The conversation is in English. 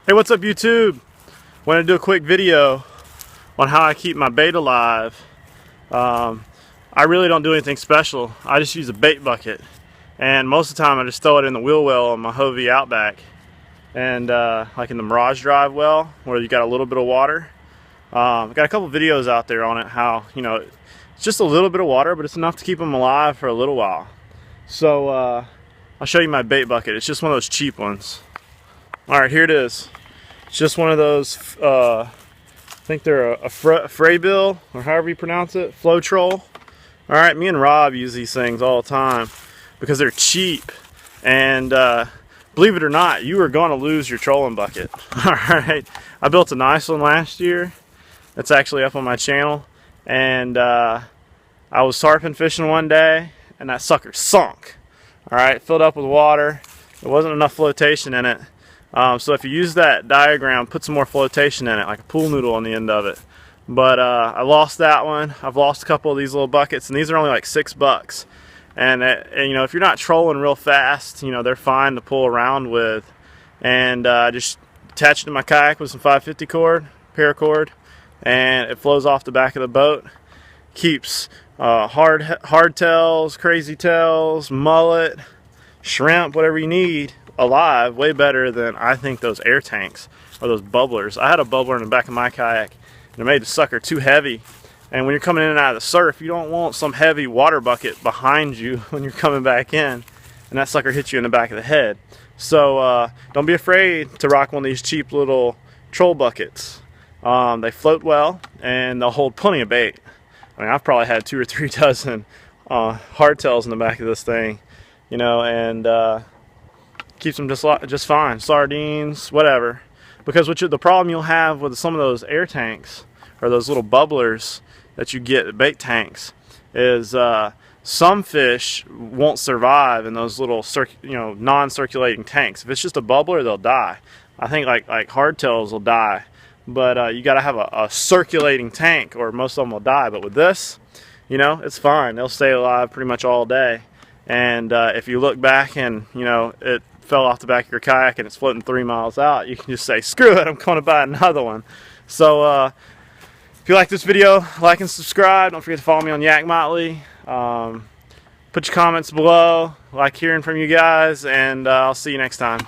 Hey, what's up YouTube? Want to do a quick video on how I keep my bait alive. I really don't do anything special. I just use a bait bucket, and most of the time I just throw it in the wheel well on my Hovey Outback, and like in the Mirage Drive well where you got a little bit of water. I've got a couple videos out there on it, how it's just a little bit of water, but it's enough to keep them alive for a little while. So I'll show you my bait bucket. It's just one of those cheap ones. Alright, here it is. It's just one of those, I think they're a Fraybill, or however you pronounce it, Flow Troll. Alright, me and Rob use these things all the time because they're cheap. And believe it or not, you are going to lose your trolling bucket. Alright, I built a nice one last year. It's actually up on my channel. And I was tarpon fishing one day, and that sucker sunk. Alright, filled up with water. There wasn't enough flotation in it. So if you use that diagram, put some more flotation in it, like a pool noodle on the end of it. But I lost that one. I've lost a couple of these little buckets, and these are only like $6. And if you're not trolling real fast, they're fine to pull around with. And just attach it to my kayak with some 550 cord, paracord, and it flows off the back of the boat. Keeps hardtails, crazy tails, mullet, shrimp, whatever you need alive way better than I think those air tanks or those bubblers. I had a bubbler in the back of my kayak, and it made the sucker too heavy. And when you're coming in and out of the surf, you don't want some heavy water bucket behind you when you're coming back in, and that sucker hits you in the back of the head. So don't be afraid to rock one of these cheap little troll buckets. They float well, and they'll hold plenty of bait. I mean, I've probably had 2 or 3 dozen hardtails in the back of this thing, and keeps them just fine. Sardines, whatever. Because the problem you'll have with some of those air tanks or those little bubblers that you get at bait tanks is some fish won't survive in those little non-circulating tanks. If it's just a bubbler, they'll die. I think like hardtails will die, but you got to have a circulating tank, or most of them will die. But with this, it's fine. They'll stay alive pretty much all day. And if you look back and it fell off the back of your kayak and it's floating 3 miles out, you can just say, screw it, I'm going to buy another one. So if you like this video, like and subscribe. Don't forget to follow me on Yak Motley. Put your comments below. I like hearing from you guys, and I'll see you next time.